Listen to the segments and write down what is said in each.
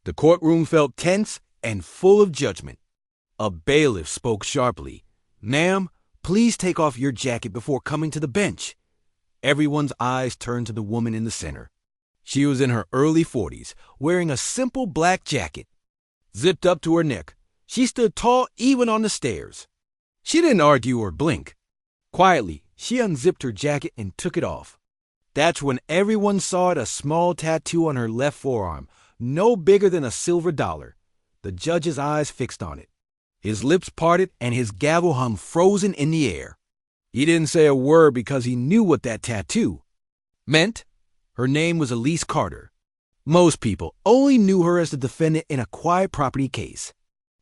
The courtroom felt tense and full of judgment. A bailiff spoke sharply. "Ma'am, please take off your jacket before coming to the bench." Everyone's eyes turned to the woman in the center. She was in her early 40s, wearing a simple black jacket. Zipped up to her neck, she stood tall even on the stairs. She didn't argue or blink. Quietly, she unzipped her jacket and took it off. That's when everyone saw it, a small tattoo on her left forearm, no bigger than a silver dollar. The judge's eyes fixed on it. His lips parted and his gavel hung frozen in the air. He didn't say a word because he knew what that tattoo meant. Her name was Elise Carter. Most people only knew her as the defendant in a quiet property case.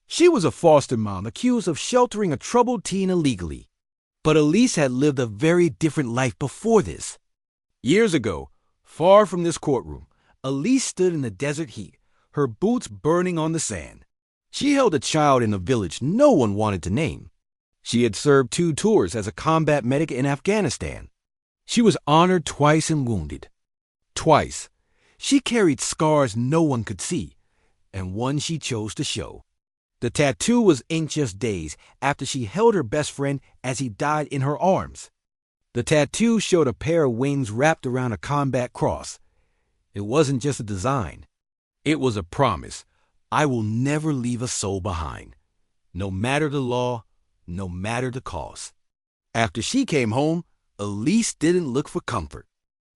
She was a foster mom accused of sheltering a troubled teen illegally. But Elise had lived a very different life before this. Years ago, far from this courtroom, Elise stood in the desert heat, her boots burning on the sand. She held a child in a village no one wanted to name. She had served 2 tours as a combat medic in Afghanistan. She was honored twice and wounded. Twice. She carried scars no one could see, and one she chose to show. The tattoo was inked just days after she held her best friend as he died in her arms. The tattoo showed a pair of wings wrapped around a combat cross. It wasn't just a design. It was a promise. I will never leave a soul behind, no matter the law, no matter the cost. After she came home, Elise didn't look for comfort.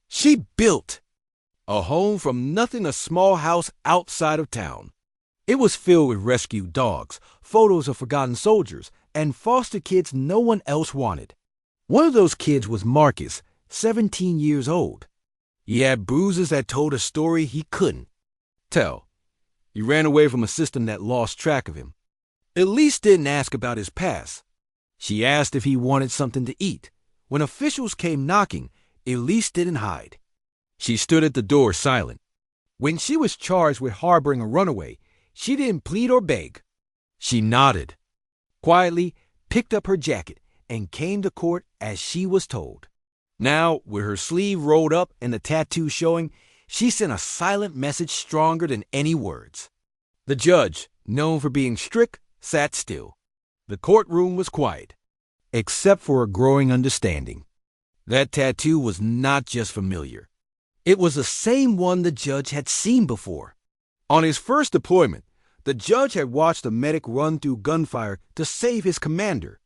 She built a home from nothing, a small house outside of town. It was filled with rescued dogs, photos of forgotten soldiers, and foster kids no one else wanted. One of those kids was Marcus, 17 years old. He had bruises that told a story he couldn't tell. He ran away from a system that lost track of him. Elise didn't ask about his past. She asked if he wanted something to eat. When officials came knocking, Elise didn't hide. She stood at the door silent. When she was charged with harboring a runaway, she didn't plead or beg. She nodded, quietly picked up her jacket, and came to court as she was told. Now, with her sleeve rolled up and the tattoo showing, she sent a silent message stronger than any words. The judge, known for being strict, sat still. The courtroom was quiet, except for a growing understanding. That tattoo was not just familiar. It was the same one the judge had seen before. On his first deployment, the judge had watched a medic run through gunfire to save his commander.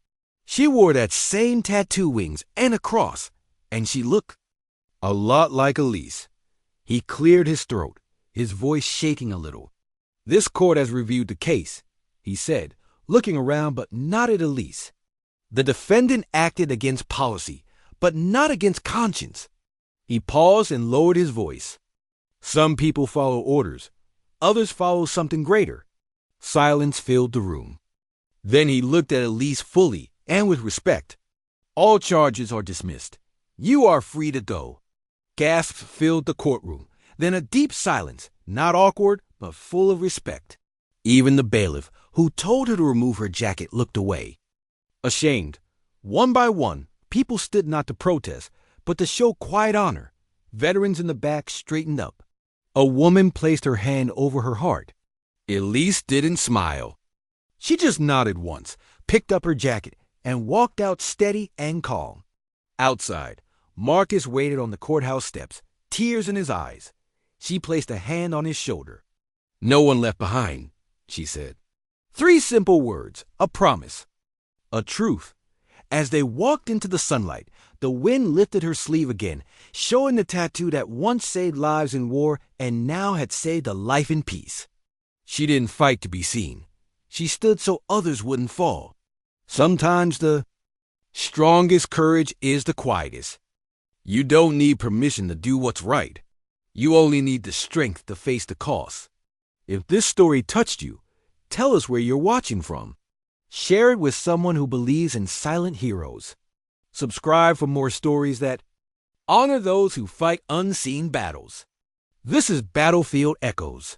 She wore that same tattoo wings and a cross, and she looked a lot like Elise. He cleared his throat, his voice shaking a little. "This court has reviewed the case," he said, looking around but not at Elise. The defendant acted against policy, but not against conscience. He paused and lowered his voice. "Some people follow orders. Others follow something greater." Silence filled the room. Then he looked at Elise fully and with respect. "All charges are dismissed. You are free to go." Gasps filled the courtroom. Then a deep silence, not awkward, but full of respect. Even the bailiff, who told her to remove her jacket, looked away. Ashamed, one by one, people stood not to protest, but to show quiet honor. Veterans in the back straightened up. A woman placed her hand over her heart. Elise didn't smile. She just nodded once, picked up her jacket, and walked out steady and calm. Outside, Marcus waited on the courthouse steps, tears in his eyes. She placed a hand on his shoulder. "No one left behind," she said. 3 simple words, a promise, a truth. As they walked into the sunlight, the wind lifted her sleeve again, showing the tattoo that once saved lives in war and now had saved a life in peace. She didn't fight to be seen. She stood so others wouldn't fall. Sometimes the strongest courage is the quietest. You don't need permission to do what's right. You only need the strength to face the cost. If this story touched you, tell us where you're watching from. Share it with someone who believes in silent heroes. Subscribe for more stories that honor those who fight unseen battles. This is Battlefield Echoes.